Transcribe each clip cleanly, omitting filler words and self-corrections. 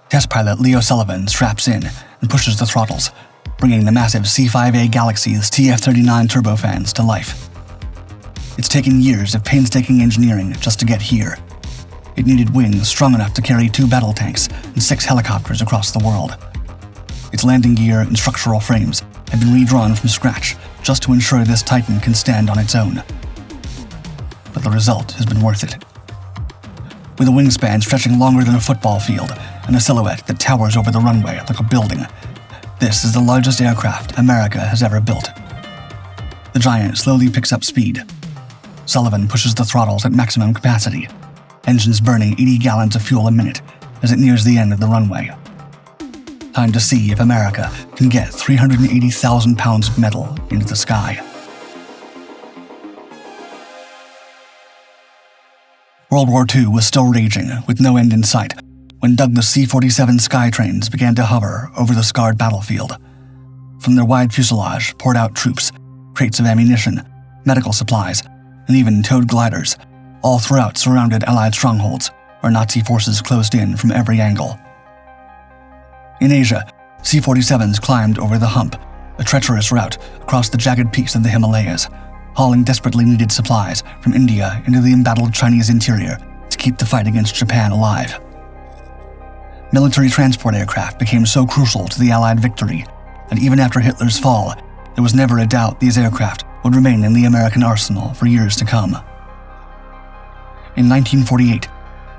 Test pilot Leo Sullivan straps in and pushes the throttles, bringing the massive C-5A Galaxy's TF-39 turbofans to life. It's taken years of painstaking engineering just to get here. It needed wings strong enough to carry 2 battle tanks and 6 helicopters across the world. Its landing gear and structural frames have been redrawn from scratch just to ensure this Titan can stand on its own. But the result has been worth it. With a wingspan stretching longer than a football field and a silhouette that towers over the runway like a building, this is the largest aircraft America has ever built. The giant slowly picks up speed. Sullivan pushes the throttles at maximum capacity, engines burning 80 gallons of fuel a minute as it nears the end of the runway. Time to see if America can get 380,000 pounds of metal into the sky. World War II was still raging, with no end in sight, when Douglas C-47 Skytrains began to hover over the scarred battlefield. From their wide fuselage poured out troops, crates of ammunition, medical supplies, and even towed gliders, all throughout surrounded Allied strongholds, where Nazi forces closed in from every angle. In Asia, C-47s climbed over the hump, a treacherous route across the jagged peaks of the Himalayas, hauling desperately needed supplies from India into the embattled Chinese interior to keep the fight against Japan alive. Military transport aircraft became so crucial to the Allied victory that even after Hitler's fall, there was never a doubt these aircraft would remain in the American arsenal for years to come. In 1948,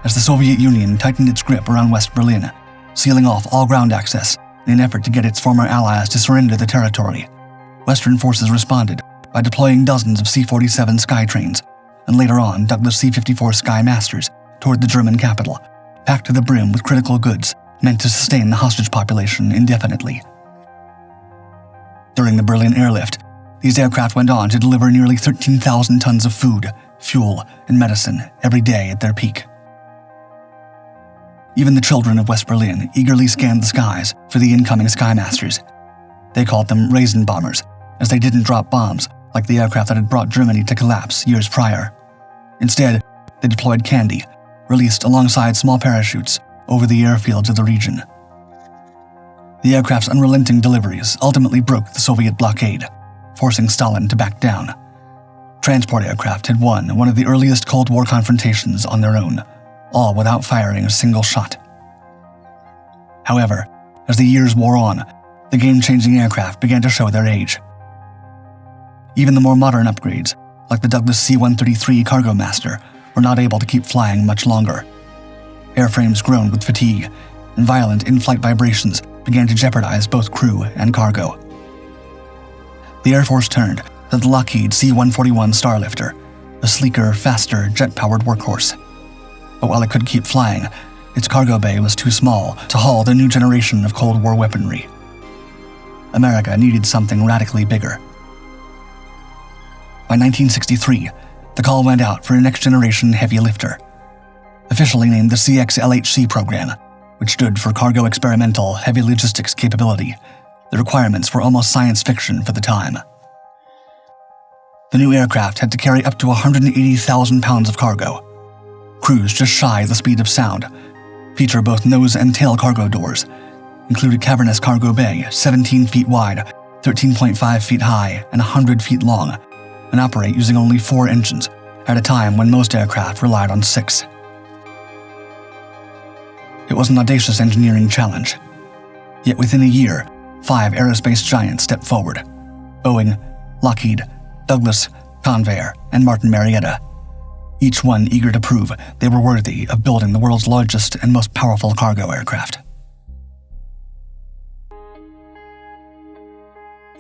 as the Soviet Union tightened its grip around West Berlin, sealing off all ground access in an effort to get its former allies to surrender the territory, Western forces responded by deploying dozens of C-47 Skytrains, and later on Douglas C-54 Sky Masters toward the German capital, packed to the brim with critical goods meant to sustain the hostage population indefinitely. During the Berlin airlift, these aircraft went on to deliver nearly 13,000 tons of food, fuel, and medicine every day at their peak. Even the children of West Berlin eagerly scanned the skies for the incoming Skymasters. They called them raisin bombers, as they didn't drop bombs like the aircraft that had brought Germany to collapse years prior. Instead, they deployed candy, released alongside small parachutes over the airfields of the region. The aircraft's unrelenting deliveries ultimately broke the Soviet blockade, forcing Stalin to back down. Transport aircraft had won one of the earliest Cold War confrontations on their own, all without firing a single shot. However, as the years wore on, the game-changing aircraft began to show their age. Even the more modern upgrades, like the Douglas C-133 Cargo Master, were not able to keep flying much longer. Airframes groaned with fatigue, and violent in-flight vibrations began to jeopardize both crew and cargo. The Air Force turned to the Lockheed C-141 Starlifter, a sleeker, faster, jet-powered workhorse. But while it could keep flying, its cargo bay was too small to haul the new generation of Cold War weaponry. America needed something radically bigger. By 1963, the call went out for a next-generation heavy lifter. Officially named the CX-LHC program, which stood for Cargo Experimental Heavy Logistics Capability, the requirements were almost science fiction for the time. The new aircraft had to carry up to 180,000 pounds of cargo, cruise just shy of the speed of sound, feature both nose and tail cargo doors, include a cavernous cargo bay 17 feet wide, 13.5 feet high, and 100 feet long, and operate using only 4 engines at a time when most aircraft relied on 6. It was an audacious engineering challenge. Yet within a year, 5 aerospace giants stepped forward: Boeing, Lockheed, Douglas, Convair, and Martin Marietta, each one eager to prove they were worthy of building the world's largest and most powerful cargo aircraft.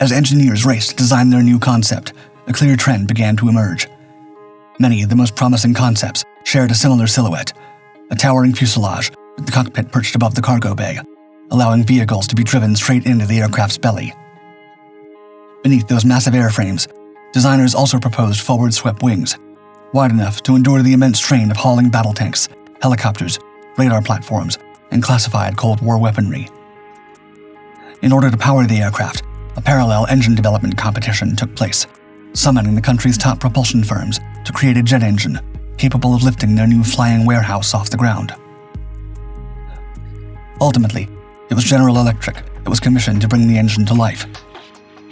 As engineers raced to design their new concept, a clear trend began to emerge. Many of the most promising concepts shared a similar silhouette, a towering fuselage with the cockpit perched above the cargo bay, allowing vehicles to be driven straight into the aircraft's belly. Beneath those massive airframes, designers also proposed forward-swept wings, wide enough to endure the immense strain of hauling battle tanks, helicopters, radar platforms, and classified Cold War weaponry. In order to power the aircraft, a parallel engine development competition took place, summoning the country's top propulsion firms to create a jet engine capable of lifting their new flying warehouse off the ground. Ultimately, it was General Electric that was commissioned to bring the engine to life.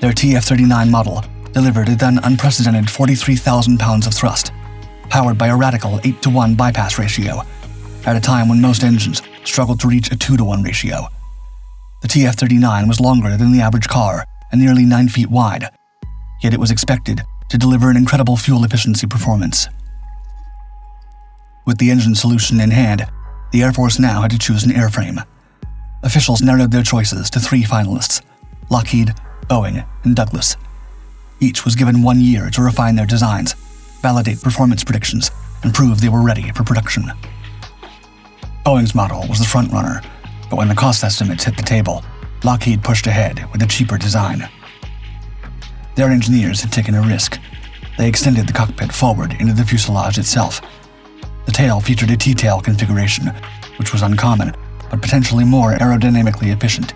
Their TF-39 model delivered a then unprecedented 43,000 pounds of thrust, powered by a radical 8-to-1 bypass ratio, at a time when most engines struggled to reach a 2-to-1 ratio. The TF-39 was longer than the average car and nearly 9 feet wide, yet it was expected to deliver an incredible fuel efficiency performance. With the engine solution in hand, the Air Force now had to choose an airframe. Officials narrowed their choices to 3 finalists: Lockheed, Boeing, and Douglas. Each was given 1 year to refine their designs, validate performance predictions, and prove they were ready for production. Boeing's model was the frontrunner, but when the cost estimates hit the table, Lockheed pushed ahead with a cheaper design. Their engineers had taken a risk. They extended the cockpit forward into the fuselage itself. The tail featured a T-tail configuration, which was uncommon, but potentially more aerodynamically efficient.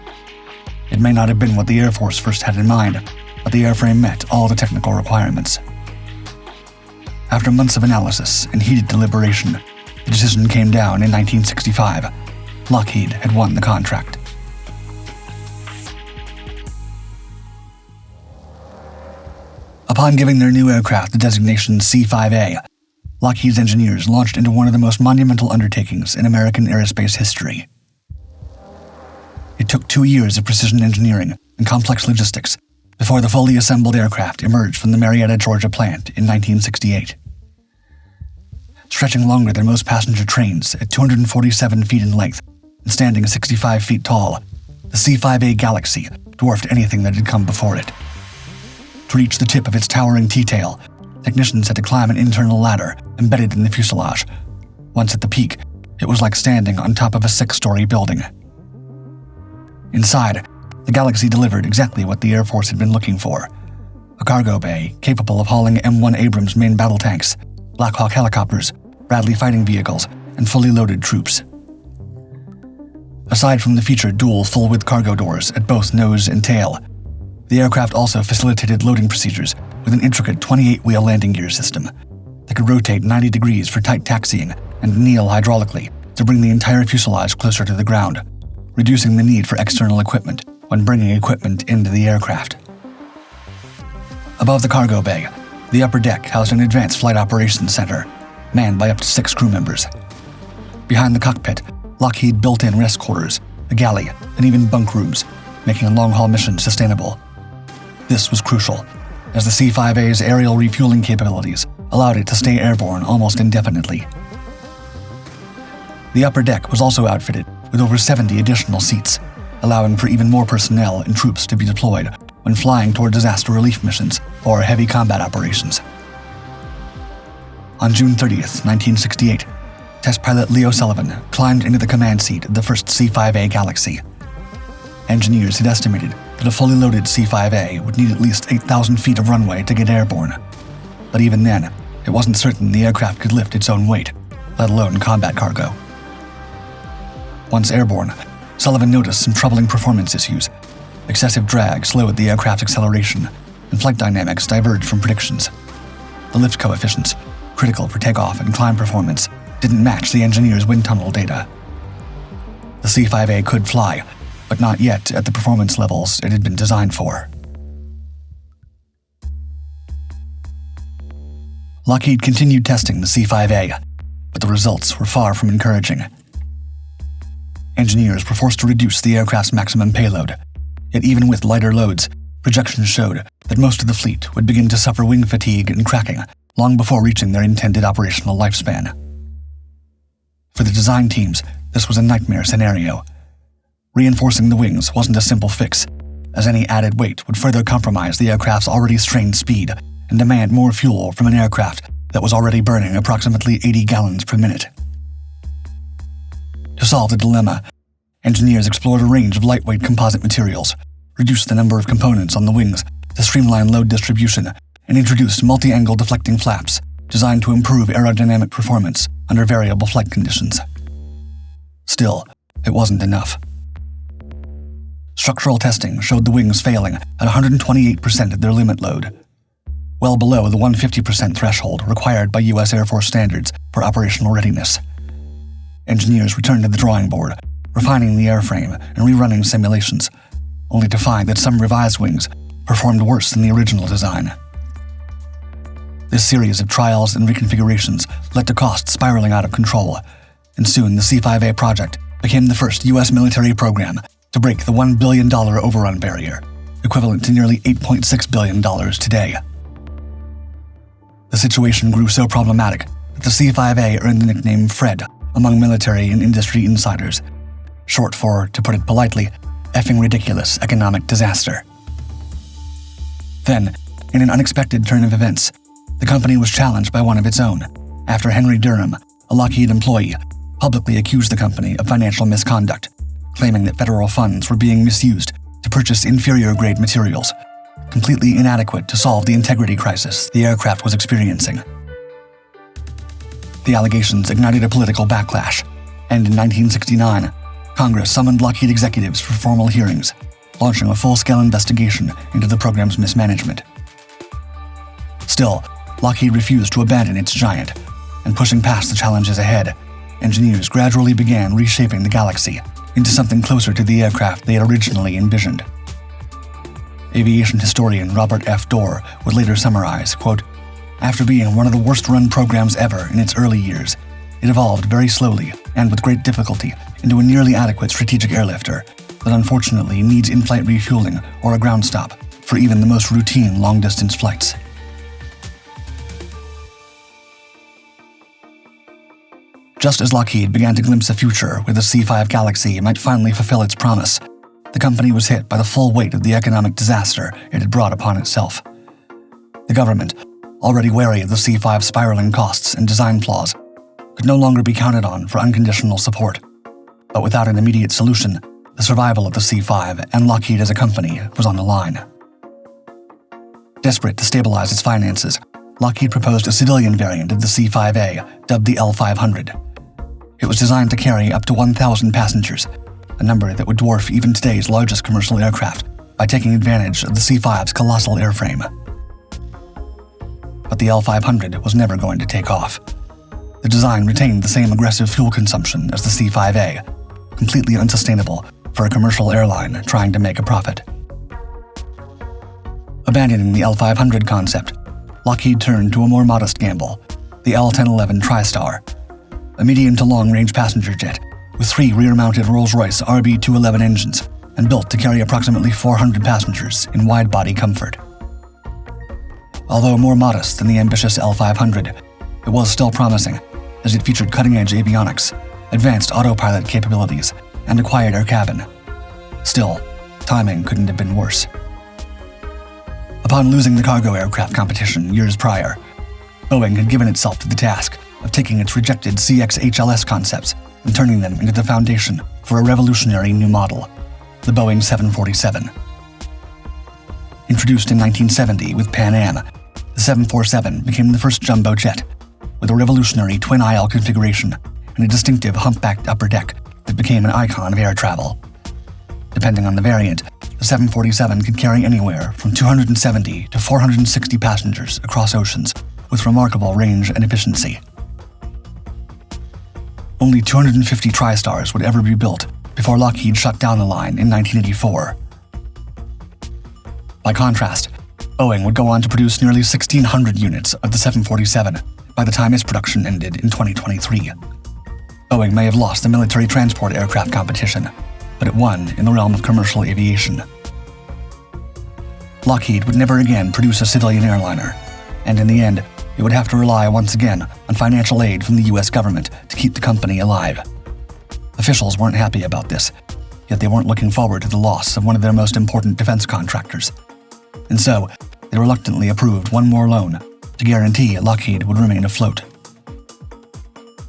It may not have been what the Air Force first had in mind, but the airframe met all the technical requirements. After months of analysis and heated deliberation, the decision came down in 1965. Lockheed had won the contract. Upon giving their new aircraft the designation C-5A, Lockheed's engineers launched into one of the most monumental undertakings in American aerospace history. It took 2 years of precision engineering and complex logistics before the fully assembled aircraft emerged from the Marietta, Georgia plant in 1968. Stretching longer than most passenger trains at 247 feet in length and standing 65 feet tall, the C-5A Galaxy dwarfed anything that had come before it. To reach the tip of its towering T-tail, technicians had to climb an internal ladder embedded in the fuselage. Once at the peak, it was like standing on top of a 6-story building. Inside, the Galaxy delivered exactly what the Air Force had been looking for: a cargo bay capable of hauling M1 Abrams main battle tanks, Black Hawk helicopters, Bradley fighting vehicles, and fully loaded troops. Aside from the featured dual full-width cargo doors at both nose and tail, the aircraft also facilitated loading procedures with an intricate 28-wheel landing gear system that could rotate 90 degrees for tight taxiing and kneel hydraulically to bring the entire fuselage closer to the ground, reducing the need for external equipment when bringing equipment into the aircraft. Above the cargo bay, the upper deck housed an advanced flight operations center, manned by up to 6 crew members. Behind the cockpit, Lockheed built in rest quarters, a galley, and even bunk rooms, making long-haul missions sustainable. This was crucial, as the C-5A's aerial refueling capabilities allowed it to stay airborne almost indefinitely. The upper deck was also outfitted with over 70 additional seats, allowing for even more personnel and troops to be deployed when flying toward disaster relief missions or heavy combat operations. On June 30th, 1968, test pilot Leo Sullivan climbed into the command seat of the first C-5A Galaxy. Engineers had estimated that a fully loaded C-5A would need at least 8,000 feet of runway to get airborne. But even then, it wasn't certain the aircraft could lift its own weight, let alone combat cargo. Once airborne, Sullivan noticed some troubling performance issues. Excessive drag slowed the aircraft's acceleration, and flight dynamics diverged from predictions. The lift coefficients, critical for takeoff and climb performance, didn't match the engineer's wind tunnel data. The C-5A could fly, but not yet at the performance levels it had been designed for. Lockheed continued testing the C-5A, but the results were far from encouraging. Engineers were forced to reduce the aircraft's maximum payload, yet even with lighter loads, projections showed that most of the fleet would begin to suffer wing fatigue and cracking long before reaching their intended operational lifespan. For the design teams, this was a nightmare scenario. Reinforcing the wings wasn't a simple fix, as any added weight would further compromise the aircraft's already strained speed and demand more fuel from an aircraft that was already burning approximately 80 gallons per minute. To solve the dilemma, engineers explored a range of lightweight composite materials, reduced the number of components on the wings to streamline load distribution, and introduced multi-angle deflecting flaps designed to improve aerodynamic performance under variable flight conditions. Still, it wasn't enough. Structural testing showed the wings failing at 128% of their limit load, well below the 150% threshold required by U.S. Air Force standards for operational readiness. Engineers returned to the drawing board, refining the airframe and rerunning simulations, only to find that some revised wings performed worse than the original design. This series of trials and reconfigurations led to costs spiraling out of control, and soon the C-5A project became the first U.S. military program to break the $1 billion overrun barrier, equivalent to nearly $8.6 billion today. The situation grew so problematic that the C-5A earned the nickname Fred among military and industry insiders, short for, to put it politely, effing ridiculous economic disaster. Then, in an unexpected turn of events, the company was challenged by one of its own, after Henry Durham, a Lockheed employee, publicly accused the company of financial misconduct, claiming that federal funds were being misused to purchase inferior-grade materials, completely inadequate to solve the integrity crisis the aircraft was experiencing. The allegations ignited a political backlash, and in 1969, Congress summoned Lockheed executives for formal hearings, launching a full-scale investigation into the program's mismanagement. Still, Lockheed refused to abandon its giant, and pushing past the challenges ahead, engineers gradually began reshaping the Galaxy into something closer to the aircraft they had originally envisioned. Aviation historian Robert F. Dorr would later summarize, quote, "After being one of the worst-run programs ever in its early years, it evolved very slowly and with great difficulty into a nearly adequate strategic airlifter that unfortunately needs in-flight refueling or a ground stop for even the most routine long-distance flights." Just as Lockheed began to glimpse a future where the C-5 Galaxy might finally fulfill its promise, the company was hit by the full weight of the economic disaster it had brought upon itself. The government, already wary of the C-5's spiraling costs and design flaws, could no longer be counted on for unconditional support. But without an immediate solution, the survival of the C-5 and Lockheed as a company was on the line. Desperate to stabilize its finances, Lockheed proposed a civilian variant of the C-5A, dubbed the L-500. It was designed to carry up to 1,000 passengers, a number that would dwarf even today's largest commercial aircraft by taking advantage of the C-5's colossal airframe. But the L-500 was never going to take off. The design retained the same aggressive fuel consumption as the C-5A, completely unsustainable for a commercial airline trying to make a profit. Abandoning the L-500 concept, Lockheed turned to a more modest gamble, the L-1011 TriStar, a medium to long-range passenger jet with 3 rear-mounted Rolls-Royce RB211 engines and built to carry approximately 400 passengers in wide-body comfort. Although more modest than the ambitious L-500, it was still promising, as it featured cutting-edge avionics, advanced autopilot capabilities, and a quieter cabin. Still, timing couldn't have been worse. Upon losing the cargo aircraft competition years prior, Boeing had given itself to the task of taking its rejected CX-HLS concepts and turning them into the foundation for a revolutionary new model, the Boeing 747. Introduced in 1970 with Pan Am, the 747 became the first jumbo jet, with a revolutionary twin-aisle configuration and a distinctive humpbacked upper deck that became an icon of air travel. Depending on the variant, the 747 could carry anywhere from 270 to 460 passengers across oceans with remarkable range and efficiency. Only 250 TriStars would ever be built before Lockheed shut down the line in 1984. By contrast, Boeing would go on to produce nearly 1,600 units of the 747 by the time its production ended in 2023. Boeing may have lost the military transport aircraft competition, but it won in the realm of commercial aviation. Lockheed would never again produce a civilian airliner, and in the end, it would have to rely once again on financial aid from the US government to keep the company alive. Officials weren't happy about this, yet they weren't looking forward to the loss of one of their most important defense contractors. And so, they reluctantly approved one more loan to guarantee Lockheed would remain afloat.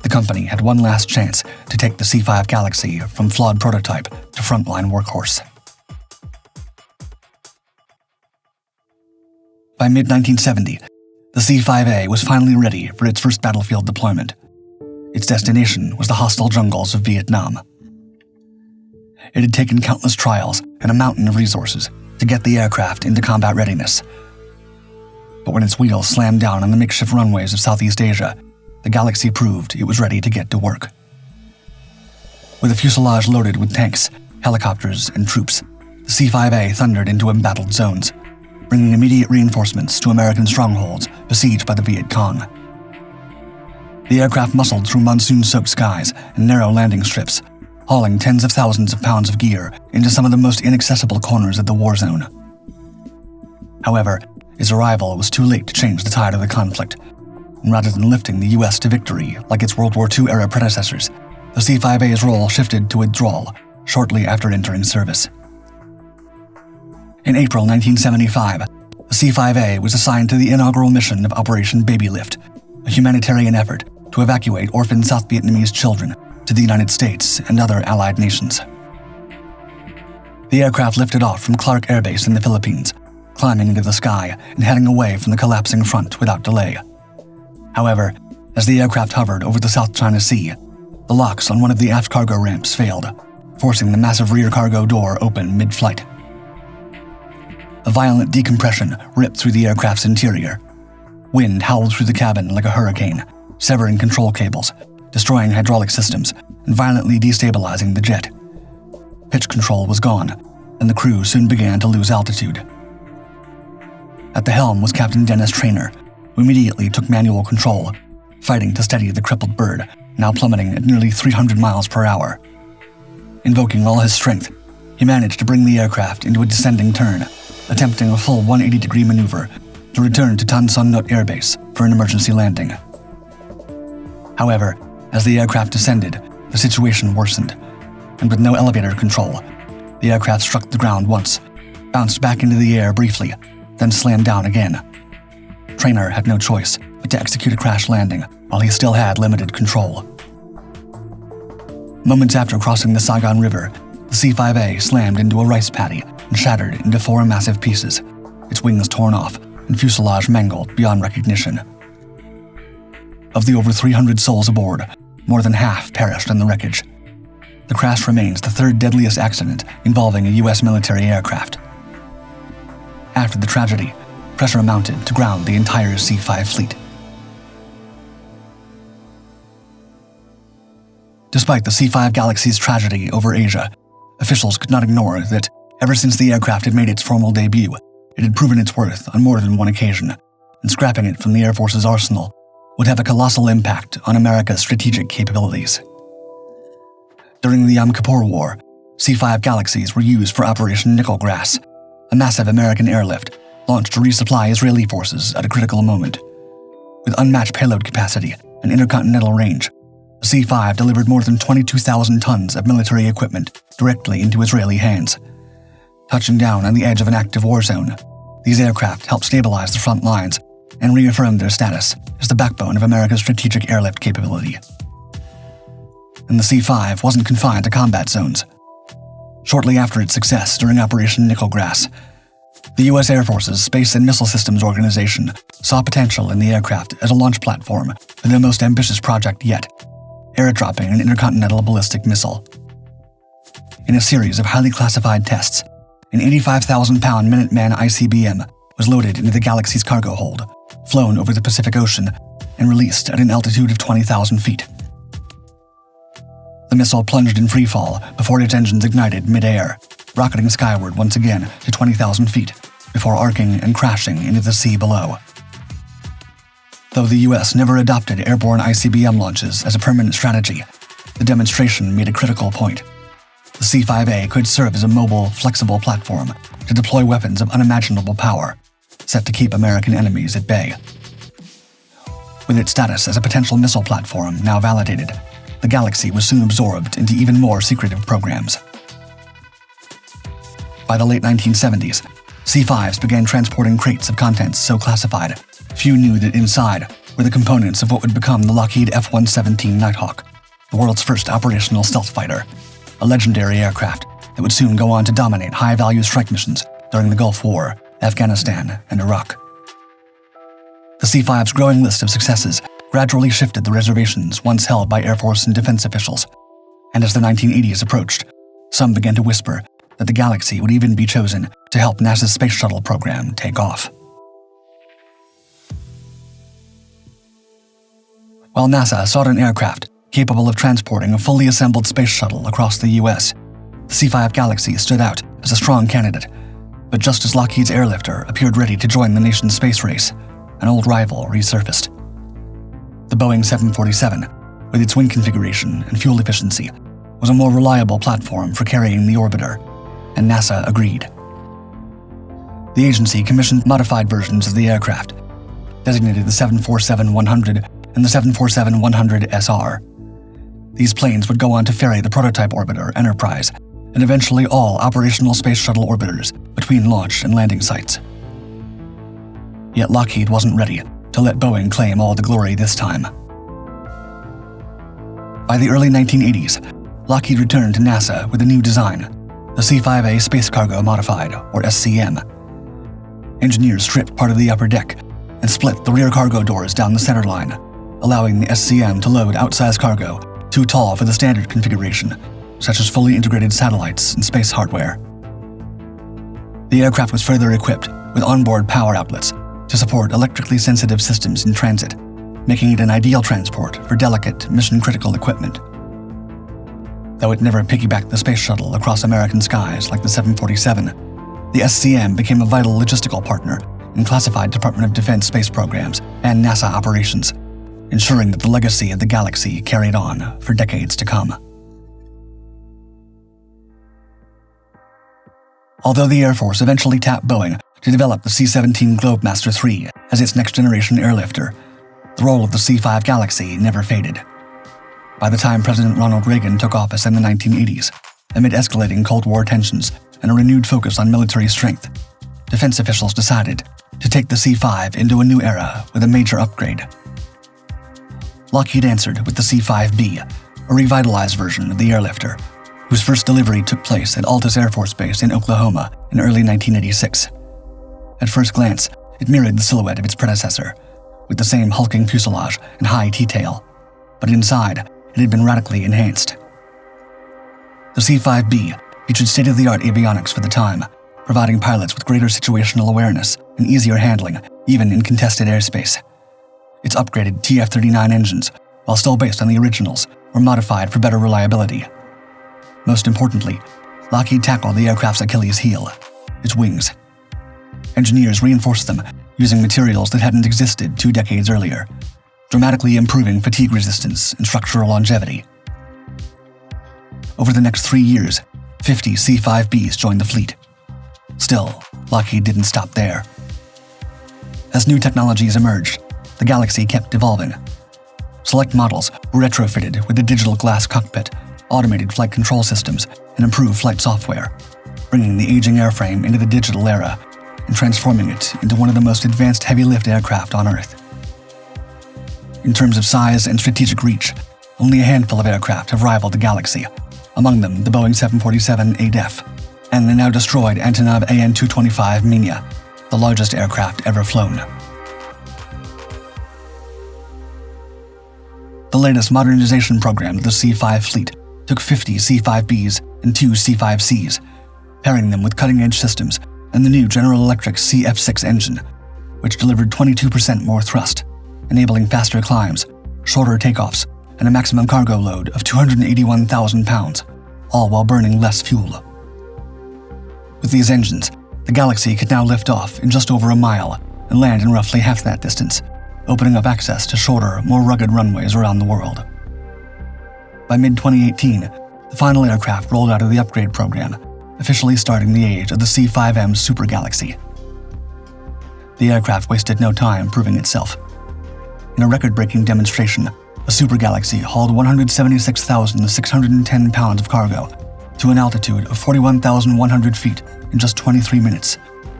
The company had one last chance to take the C-5 Galaxy from flawed prototype to frontline workhorse. By mid-1970, the C-5A was finally ready for its first battlefield deployment. Its destination was the hostile jungles of Vietnam. It had taken countless trials and a mountain of resources to get the aircraft into combat readiness. But when its wheels slammed down on the makeshift runways of Southeast Asia, the Galaxy proved it was ready to get to work. With a fuselage loaded with tanks, helicopters, and troops, the C-5A thundered into embattled zones, bringing immediate reinforcements to American strongholds besieged by the Viet Cong. The aircraft muscled through monsoon-soaked skies and narrow landing strips, hauling tens of thousands of pounds of gear into some of the most inaccessible corners of the war zone. However, its arrival was too late to change the tide of the conflict, and rather than lifting the U.S. to victory like its World War II-era predecessors, the C-5A's role shifted to withdrawal shortly after entering service. In April 1975, the C-5A was assigned to the inaugural mission of Operation Baby Lift, a humanitarian effort to evacuate orphaned South Vietnamese children to the United States and other allied nations. The aircraft lifted off from Clark Air Base in the Philippines, climbing into the sky and heading away from the collapsing front without delay. However, as the aircraft hovered over the South China Sea, the locks on one of the aft cargo ramps failed, forcing the massive rear cargo door open mid-flight. A violent decompression ripped through the aircraft's interior. Wind howled through the cabin like a hurricane, severing control cables, destroying hydraulic systems, and violently destabilizing the jet. Pitch control was gone, and the crew soon began to lose altitude. At the helm was Captain Dennis Traynor, who immediately took manual control, fighting to steady the crippled bird, now plummeting at nearly 300 miles per hour. Invoking all his strength, he managed to bring the aircraft into a descending turn, attempting a full 180-degree maneuver to return to Tan Son Nhut Air Base for an emergency landing. However, as the aircraft descended, the situation worsened, and with no elevator control, the aircraft struck the ground once, bounced back into the air briefly, then slammed down again. Traynor had no choice but to execute a crash landing while he still had limited control. Moments after crossing the Saigon River, the C-5A slammed into a rice paddy and shattered into 4 massive pieces, its wings torn off and fuselage mangled beyond recognition. Of the over 300 souls aboard, more than half perished in the wreckage. The crash remains the 3rd deadliest accident involving a U.S. military aircraft. After the tragedy, pressure mounted to ground the entire C-5 fleet. Despite the C-5 Galaxy's tragedy over Asia, officials could not ignore that, ever since the aircraft had made its formal debut, it had proven its worth on more than one occasion, and scrapping it from the Air Force's arsenal would have a colossal impact on America's strategic capabilities. During the Yom Kippur War, C-5 Galaxies were used for Operation Nickel Grass, a massive American airlift launched to resupply Israeli forces at a critical moment. With unmatched payload capacity and intercontinental range, the C-5 delivered more than 22,000 tons of military equipment directly into Israeli hands. Touching down on the edge of an active war zone, these aircraft helped stabilize the front lines and reaffirmed their status as the backbone of America's strategic airlift capability. And the C-5 wasn't confined to combat zones. Shortly after its success during Operation Nickel Grass, the U.S. Air Force's Space and Missile Systems Organization saw potential in the aircraft as a launch platform for their most ambitious project yet, airdropping an intercontinental ballistic missile. In a series of highly classified tests, an 85,000-pound Minuteman ICBM was loaded into the Galaxy's cargo hold, flown over the Pacific Ocean, and released at an altitude of 20,000 feet. The missile plunged in freefall before its engines ignited mid-air, rocketing skyward once again to 20,000 feet, before arcing and crashing into the sea below. Though the U.S. never adopted airborne ICBM launches as a permanent strategy, the demonstration made a critical point. The C-5A could serve as a mobile, flexible platform to deploy weapons of unimaginable power, set to keep American enemies at bay. With its status as a potential missile platform now validated, the Galaxy was soon absorbed into even more secretive programs. By the late 1970s, C-5s began transporting crates of contents so classified, few knew that inside were the components of what would become the Lockheed F-117 Nighthawk, the world's first operational stealth fighter, a legendary aircraft that would soon go on to dominate high-value strike missions during the Gulf War, Afghanistan, and Iraq. The C-5's growing list of successes gradually shifted the reservations once held by Air Force and defense officials, and as the 1980s approached, some began to whisper that the Galaxy would even be chosen to help NASA's space shuttle program take off. While NASA sought an aircraft Capable of transporting a fully assembled space shuttle across the U.S., the C-5 Galaxy stood out as a strong candidate. But just as Lockheed's airlifter appeared ready to join the nation's space race, an old rival resurfaced. The Boeing 747, with its wing configuration and fuel efficiency, was a more reliable platform for carrying the orbiter, and NASA agreed. The agency commissioned modified versions of the aircraft, designated the 747-100 and the 747-100SR. These planes would go on to ferry the prototype orbiter Enterprise, and eventually all operational space shuttle orbiters between launch and landing sites. Yet Lockheed wasn't ready to let Boeing claim all the glory this time. By the early 1980s, Lockheed returned to NASA with a new design, the C-5A Space Cargo Modified, or SCM. Engineers stripped part of the upper deck and split the rear cargo doors down the center line, allowing the SCM to load outsized cargo too tall for the standard configuration, such as fully integrated satellites and space hardware. The aircraft was further equipped with onboard power outlets to support electrically sensitive systems in transit, making it an ideal transport for delicate, mission-critical equipment. Though it never piggybacked the space shuttle across American skies like the 747, the SCM became a vital logistical partner in classified Department of Defense space programs and NASA operations, ensuring that the legacy of the Galaxy carried on for decades to come. Although the Air Force eventually tapped Boeing to develop the C-17 Globemaster III as its next-generation airlifter, the role of the C-5 Galaxy never faded. By the time President Ronald Reagan took office in the 1980s, amid escalating Cold War tensions and a renewed focus on military strength, defense officials decided to take the C-5 into a new era with a major upgrade. Lockheed answered with the C-5B, a revitalized version of the airlifter, whose first delivery took place at Altus Air Force Base in Oklahoma in early 1986. At first glance, it mirrored the silhouette of its predecessor, with the same hulking fuselage and high T-tail, but inside, it had been radically enhanced. The C-5B featured state-of-the-art avionics for the time, providing pilots with greater situational awareness and easier handling, even in contested airspace. Its upgraded TF-39 engines, while still based on the originals, were modified for better reliability. Most importantly, Lockheed tackled the aircraft's Achilles heel, its wings. Engineers reinforced them using materials that hadn't existed 2 decades earlier, dramatically improving fatigue resistance and structural longevity. Over the next 3 years, 50 C-5Bs joined the fleet. Still, Lockheed didn't stop there. As new technologies emerged, the Galaxy kept evolving. Select models were retrofitted with a digital glass cockpit, automated flight control systems, and improved flight software, bringing the aging airframe into the digital era and transforming it into one of the most advanced heavy-lift aircraft on Earth. In terms of size and strategic reach, only a handful of aircraft have rivaled the Galaxy, among them the Boeing 747 ADEF and the now destroyed Antonov AN-225 Minya, the largest aircraft ever flown. The latest modernization program of the C-5 fleet took 50 C-5Bs and 2 C-5Cs, pairing them with cutting-edge systems and the new General Electric CF6 engine, which delivered 22% more thrust, enabling faster climbs, shorter takeoffs, and a maximum cargo load of 281,000 pounds, all while burning less fuel. With these engines, the Galaxy could now lift off in just over a mile and land in roughly half that distance, opening up access to shorter, more rugged runways around the world. By mid-2018, the final aircraft rolled out of the upgrade program, officially starting the age of the C-5M Super Galaxy. The aircraft wasted no time proving itself. In a record-breaking demonstration, the Super Galaxy hauled 176,610 pounds of cargo to an altitude of 41,100 feet in just 23 minutes,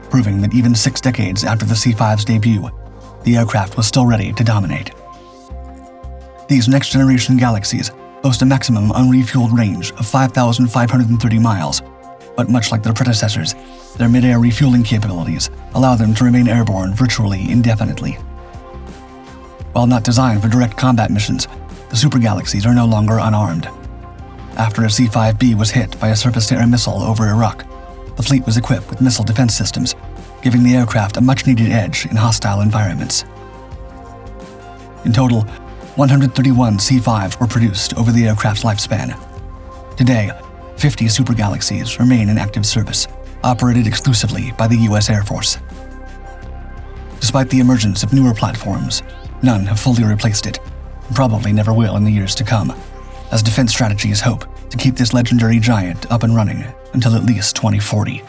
proving that even 6 decades after the C-5's debut, the aircraft was still ready to dominate. These next-generation Galaxies boast a maximum unrefueled range of 5,530 miles, but much like their predecessors, their mid-air refueling capabilities allow them to remain airborne virtually indefinitely. While not designed for direct combat missions, the Super Galaxies are no longer unarmed. After a C-5B was hit by a surface-to-air missile over Iraq, the fleet was equipped with missile defense systems, giving the aircraft a much-needed edge in hostile environments. In total, 131 C-5s were produced over the aircraft's lifespan. Today, 50 supergalaxies remain in active service, operated exclusively by the U.S. Air Force. Despite the emergence of newer platforms, none have fully replaced it, and probably never will in the years to come, as defense strategies hope to keep this legendary giant up and running until at least 2040.